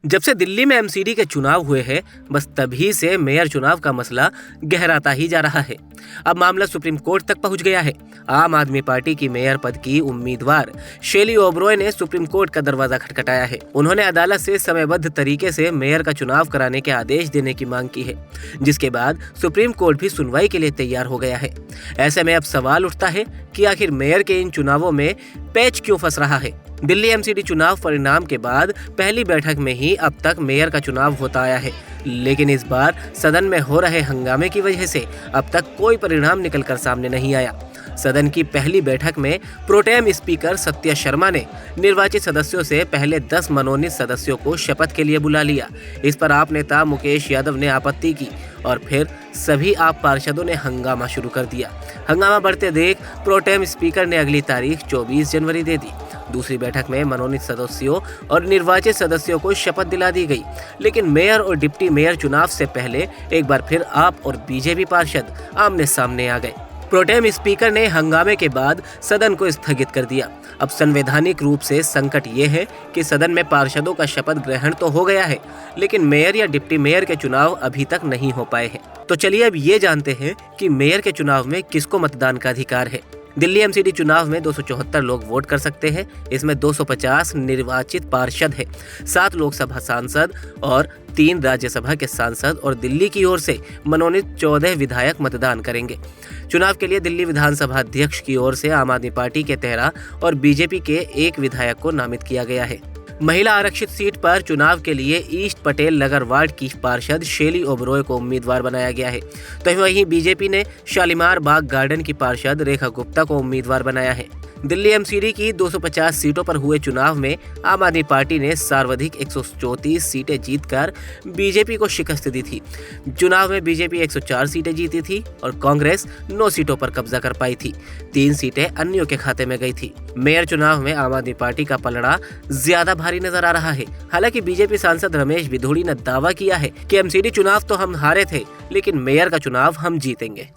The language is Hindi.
जब से दिल्ली में एमसीडी के चुनाव हुए हैं, बस तभी से मेयर चुनाव का मसला गहराता ही जा रहा है। अब मामला सुप्रीम कोर्ट तक पहुंच गया है। आम आदमी पार्टी की मेयर पद की उम्मीदवार शेली ओबरॉय ने सुप्रीम कोर्ट का दरवाजा खटखटाया है। उन्होंने अदालत से समयबद्ध तरीके से मेयर का चुनाव कराने के आदेश देने की मांग की है, जिसके बाद सुप्रीम कोर्ट भी सुनवाई के लिए तैयार हो गया है। ऐसे में अब सवाल उठता है कि आखिर मेयर के इन चुनावों में पैच क्यों फंस रहा है। दिल्ली एमसीडी चुनाव परिणाम के बाद पहली बैठक में ही अब तक मेयर का चुनाव होता आया है, लेकिन इस बार सदन में हो रहे हंगामे की वजह से अब तक कोई परिणाम निकलकर सामने नहीं आया। सदन की पहली बैठक में प्रोटेम स्पीकर सत्या शर्मा ने निर्वाचित सदस्यों से पहले 10 मनोनीत सदस्यों को शपथ के लिए बुला लिया। इस पर आप नेता मुकेश यादव ने आपत्ति की और फिर सभी आप पार्षदों ने हंगामा शुरू कर दिया। हंगामा बढ़ते देख प्रोटेम स्पीकर ने अगली तारीख 24 जनवरी दे दी। दूसरी बैठक में मनोनीत सदस्यों और निर्वाचित सदस्यों को शपथ दिला दी गई, लेकिन मेयर और डिप्टी मेयर चुनाव से पहले एक बार फिर आप और बीजेपी पार्षद आमने सामने आ गए। प्रोटेम स्पीकर ने हंगामे के बाद सदन को स्थगित कर दिया। अब संवैधानिक रूप से संकट ये है कि सदन में पार्षदों का शपथ ग्रहण तो हो गया है, लेकिन मेयर या डिप्टी मेयर के चुनाव अभी तक नहीं हो पाए हैं। तो चलिए अब ये जानते हैं कि मेयर के चुनाव में किसको मतदान का अधिकार है। दिल्ली एमसीडी चुनाव में 274 लोग वोट कर सकते हैं। इसमें 250 निर्वाचित पार्षद हैं, 7 लोकसभा सांसद और 3 राज्यसभा के सांसद और दिल्ली की ओर से मनोनीत 14 विधायक मतदान करेंगे। चुनाव के लिए दिल्ली विधानसभा अध्यक्ष की ओर से आम आदमी पार्टी के 13 और बीजेपी के 1 विधायक को नामित किया गया है। महिला आरक्षित सीट पर चुनाव के लिए ईस्ट पटेल नगर वार्ड की पार्षद शेली ओबरॉय को उम्मीदवार बनाया गया है, तो वहीं बीजेपी ने शालीमार बाग गार्डन की पार्षद रेखा गुप्ता को उम्मीदवार बनाया है। दिल्ली एमसीडी की 250 सीटों पर हुए चुनाव में आम आदमी पार्टी ने सर्वाधिक 134 सीटें जीतकर बीजेपी को शिकस्त दी थी। चुनाव में बीजेपी 104 सीटें जीती थी और कांग्रेस 9 सीटों पर कब्जा कर पाई थी। 3 सीटें अन्यों के खाते में गई थी। मेयर चुनाव में आम आदमी पार्टी का पलड़ा ज्यादा भारी नजर आ रहा है। हालांकि बीजेपी सांसद रमेश बिधूड़ी ने दावा किया है कि एमसीडी चुनाव तो हम हारे थे, लेकिन मेयर का चुनाव हम जीतेंगे।